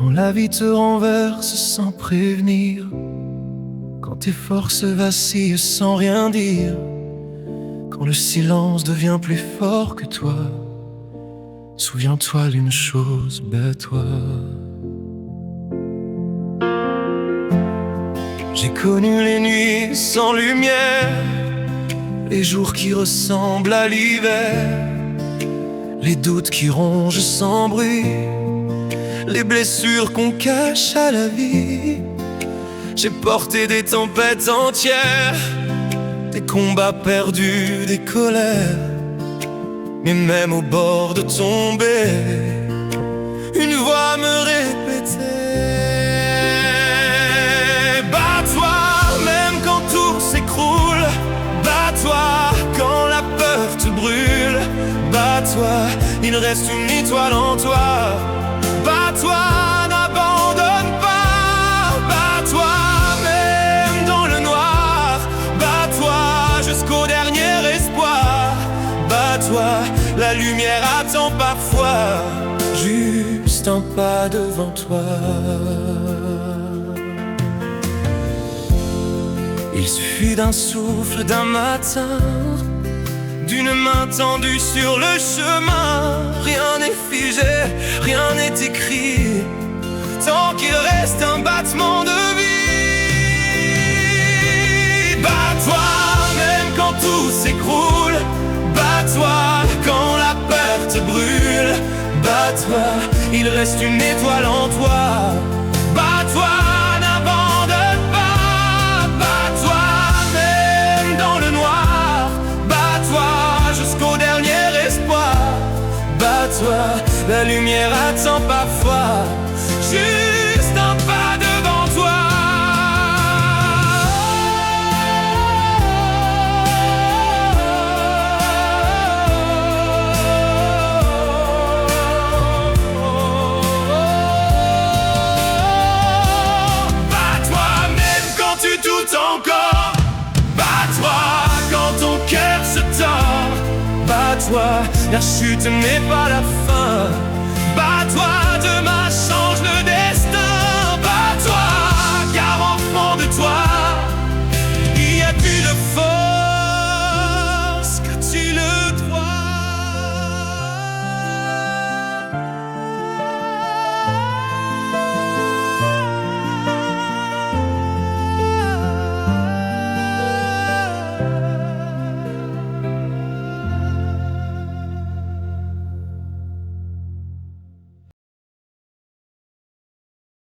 Quand la vie te renverse sans prévenir, quand tes forces vacillent sans rien dire, quand le silence devient plus fort que toi, souviens-toi d'une chose, bats-toi. J'ai connu les nuits sans lumière, les jours qui ressemblent à l'hiver, les doutes qui rongent sans bruit, les blessures qu'on cache à la vie. J'ai porté des tempêtes entières, des combats perdus, des colères. Mais même au bord de tomber, une voix me répétait: bats-toi même quand tout s'écroule, bats-toi quand la peur te brûle, bats-toi, il reste une étoile en toi. Bats-toi, n'abandonne pas, bats-toi même dans le noir, bats-toi jusqu'au dernier espoir, bats-toi, la lumière attend parfois juste un pas devant toi. Il suffit d'un souffle, d'un matin, d'une main tendue sur le chemin. Rien n'est figé, rien n'est écrit, tant qu'il reste un battement de vie. Bats-toi même quand tout s'écroule, bats-toi quand la peur te brûle, bats-toi, il reste une étoile en toi. Bats-toi, n'abandonne pas, bats-toi même dans le noir, bats-toi jusqu'au dernier espoir, bats-toi, la lumière attend parfois juste un pas devant toi. Tout encore, bats-toi quand ton cœur se tord, bats-toi, la chute n'est pas la fin.